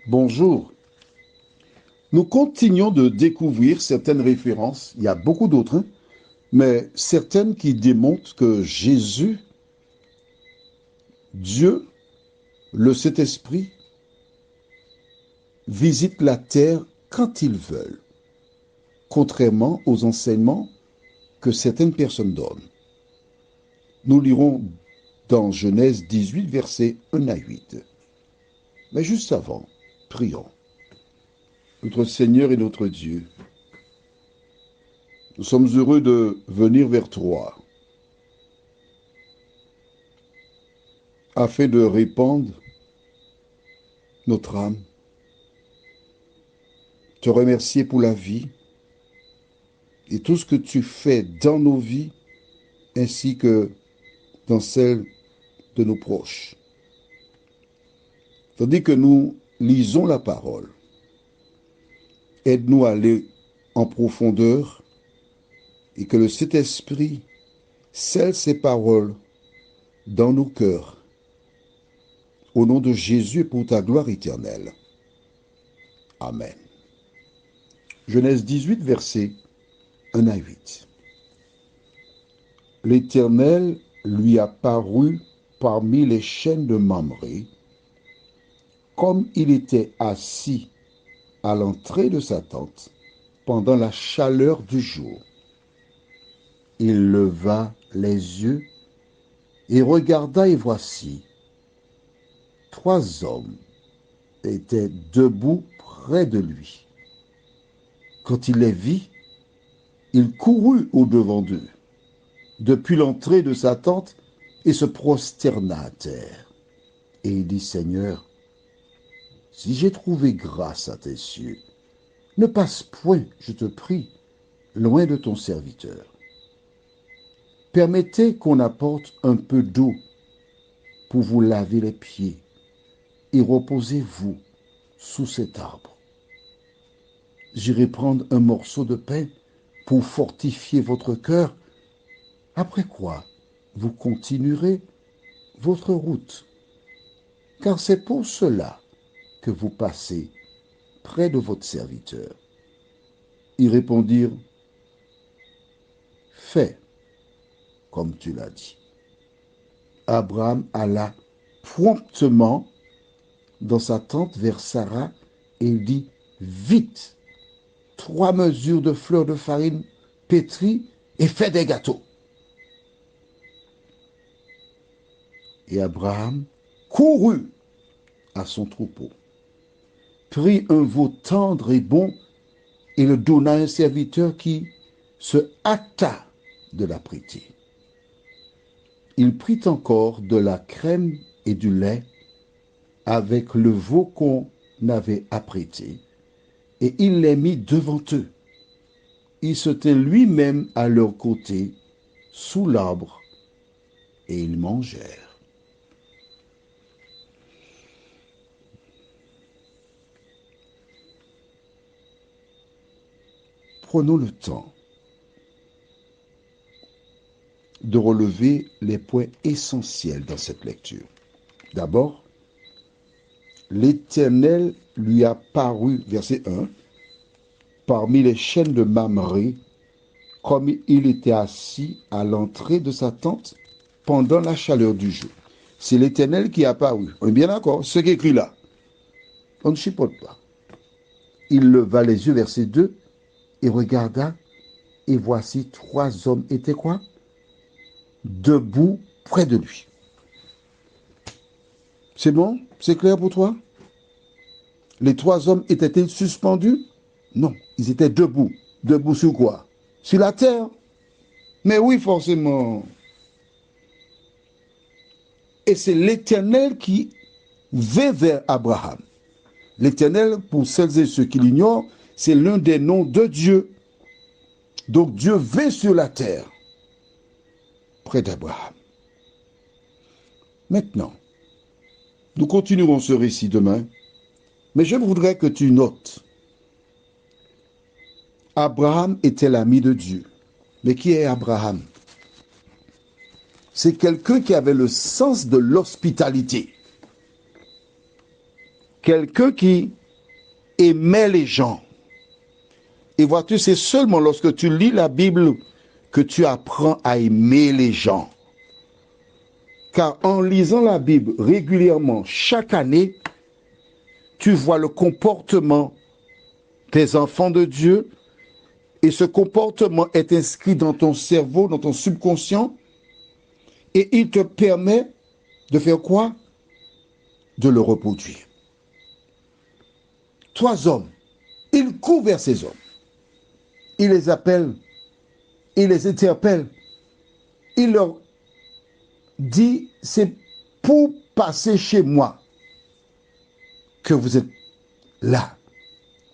Bonjour. Nous continuons de découvrir certaines références, il y a beaucoup d'autres, mais certaines qui démontrent que Jésus, Dieu, le Saint-Esprit, visite la terre quand ils veulent, contrairement aux enseignements que certaines personnes donnent. Nous lirons dans Genèse 18, versets 1 à 8. Mais juste avant, prions. Notre Seigneur et notre Dieu, nous sommes heureux de venir vers toi afin de répandre notre âme, te remercier pour la vie et tout ce que tu fais dans nos vies ainsi que dans celles de nos proches. Tandis que nous lisons la parole, aide-nous à aller en profondeur et que le Saint-Esprit scelle ces paroles dans nos cœurs. Au nom de Jésus et pour ta gloire éternelle. Amen. Genèse 18, versets 1 à 8. L'Éternel lui apparut parmi les chênes de Mamré, comme il était assis à l'entrée de sa tente pendant la chaleur du jour. Il leva les yeux et regarda, et voici, 3 hommes étaient debout près de lui. Quand il les vit, il courut au-devant d'eux, depuis l'entrée de sa tente, et se prosterna à terre. Et il dit, Seigneur, si j'ai trouvé grâce à tes yeux, ne passe point, je te prie, loin de ton serviteur. Permettez qu'on apporte un peu d'eau pour vous laver les pieds, et reposez-vous sous cet arbre. J'irai prendre un morceau de pain pour fortifier votre cœur, après quoi vous continuerez votre route, car c'est pour cela que vous passez près de votre serviteur. Ils répondirent, fais comme tu l'as dit. Abraham alla promptement dans sa tente vers Sarah et il dit, vite, 3 mesures de fleurs de farine pétrie et fais des gâteaux. Et Abraham courut à son troupeau, prit un veau tendre et bon et le donna à un serviteur qui se hâta de l'apprêter. Il prit encore de la crème et du lait avec le veau qu'on avait apprêté, et il les mit devant eux. Il se tint lui-même à leur côté, sous l'arbre, et ils mangèrent. Prenons le temps de relever les points essentiels dans cette lecture. D'abord, l'Éternel lui apparut, verset 1, parmi les chênes de Mamré, comme il était assis à l'entrée de sa tente pendant la chaleur du jour. C'est l'Éternel qui est apparu. On est bien d'accord? Ce qui est écrit là. On ne chipote pas. Il leva les yeux, verset 2, et regarda, et voici 3 hommes étaient quoi? Debout près de lui. C'est bon? C'est clair pour toi? Les 3 hommes étaient-ils suspendus? Non, ils étaient debout. Debout sur quoi? Sur la terre. Mais oui, forcément. Et c'est l'Éternel qui vint vers Abraham. L'Éternel, pour celles et ceux qui l'ignorent, c'est l'un des noms de Dieu. Donc Dieu vint sur la terre, près d'Abraham. Maintenant, nous continuerons ce récit demain, mais je voudrais que tu notes. Abraham était l'ami de Dieu. Mais qui est Abraham? C'est quelqu'un qui avait le sens de l'hospitalité. quelqu'un qui aimait les gens. Et vois-tu, c'est seulement lorsque tu lis la Bible que tu apprends à aimer les gens. Car en lisant la Bible régulièrement, chaque année, tu vois le comportement des enfants de Dieu et ce comportement est inscrit dans ton cerveau, dans ton subconscient et il te permet de faire quoi? De le reproduire. 3 hommes, il court vers ces hommes, il les appelle, il les interpelle, il leur dit, c'est pour passer chez moi que vous êtes là.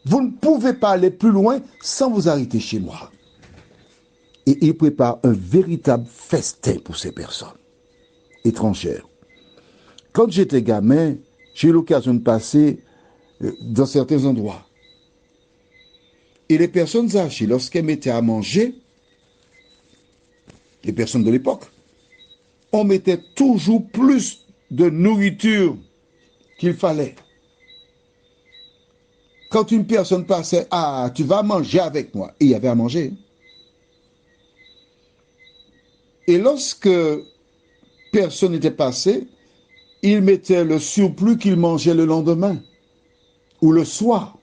Vous ne pouvez pas aller plus loin sans vous arrêter chez moi. Et il prépare un véritable festin pour ces personnes étrangères. Quand j'étais gamin, j'ai eu l'occasion de passer dans certains endroits. Et les personnes âgées, lorsqu'elles mettaient à manger, les personnes de l'époque, on mettait toujours plus de nourriture qu'il fallait. Quand une personne passait, ah, tu vas manger avec moi, et il y avait à manger. Et lorsque personne n'était passé, il mettait le surplus qu'il mangeait le lendemain ou le soir.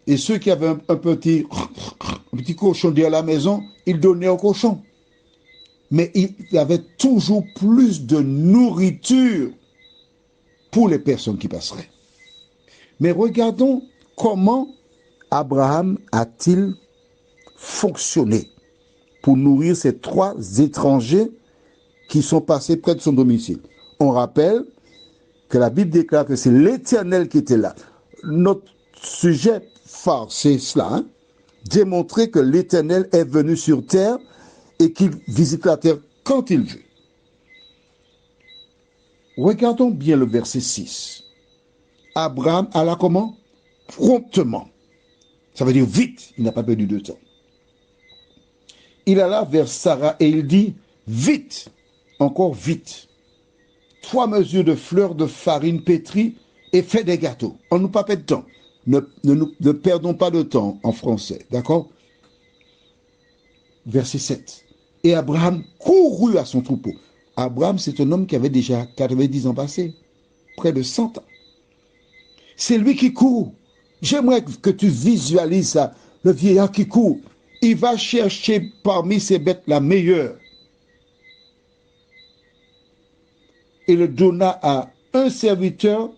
Et ceux qui avaient un petit cochon derrière la maison, ils donnaient au cochon. Mais il y avait toujours plus de nourriture pour les personnes qui passeraient. Mais regardons comment Abraham a-t-il fonctionné pour nourrir ces 3 étrangers qui sont passés près de son domicile. On rappelle que la Bible déclare que c'est l'Éternel qui était là. Notre sujet phare, c'est cela, hein? Démontrer que l'Éternel est venu sur terre et qu'il visite la terre quand il veut. Regardons bien le verset 6. Abraham alla comment? Promptement. Ça veut dire vite, il n'a pas perdu de temps. Il alla vers Sarah et il dit, vite, encore vite. 3 mesures de fleurs de farine pétrie et fais des gâteaux. On ne nous pas perd de temps. Ne perdons pas de temps en français, d'accord? Verset 7. Et Abraham courut à son troupeau. Abraham, c'est un homme qui avait déjà 90 ans passés, près de 100 ans. C'est lui qui court. J'aimerais que tu visualises ça. Le vieillard qui court. Il va chercher parmi ses bêtes la meilleure. Et le donna à un serviteur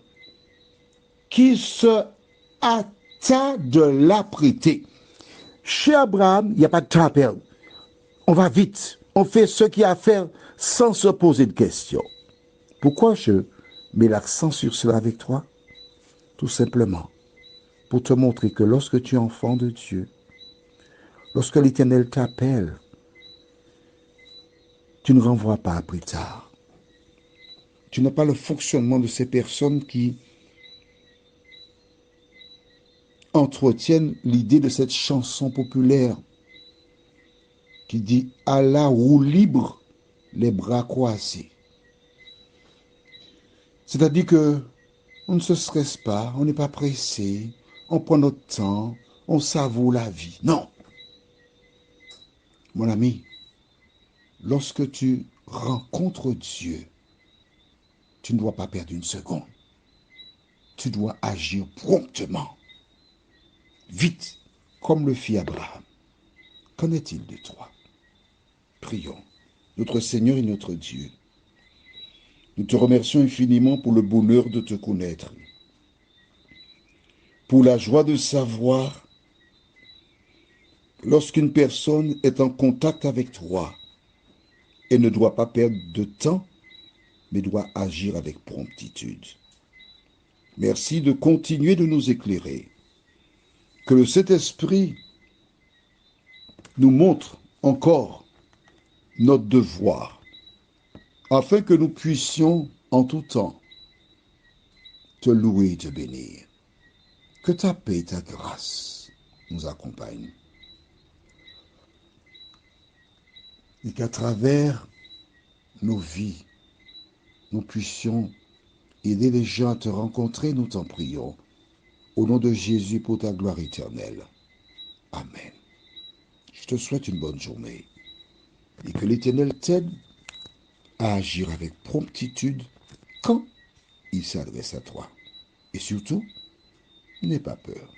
qui se hâta de l'apprêter. Chez Abraham, il n'y a pas de temps à perdre. On va vite. On fait ce qu'il y a à faire sans se poser de questions. Pourquoi je mets l'accent sur cela avec toi? Tout simplement pour te montrer que lorsque tu es enfant de Dieu, lorsque l'Éternel t'appelle, tu ne renvoies pas à plus tard. Tu n'as pas le fonctionnement de ces personnes qui entretiennent l'idée de cette chanson populaire qui dit « À la roue libre, les bras croisés ». C'est-à-dire que on ne se stresse pas, on n'est pas pressé, on prend notre temps, on savoure la vie. Non. Mon ami, lorsque tu rencontres Dieu, tu ne dois pas perdre une seconde. Tu dois agir promptement, vite, comme le fit Abraham. Qu'en est-il de toi? Prions. Notre Seigneur et notre Dieu, nous te remercions infiniment pour le bonheur de te connaître, pour la joie de savoir lorsqu'une personne est en contact avec toi, elle ne doit pas perdre de temps, mais doit agir avec promptitude. Merci de continuer de nous éclairer. Que le Saint-Esprit nous montre encore notre devoir, afin que nous puissions en tout temps te louer et te bénir. Que ta paix et ta grâce nous accompagnent. Et qu'à travers nos vies, nous puissions aider les gens à te rencontrer, nous t'en prions. Au nom de Jésus pour ta gloire éternelle. Amen. Je te souhaite une bonne journée et que l'Éternel t'aide à agir avec promptitude quand il s'adresse à toi. Et surtout, n'aie pas peur.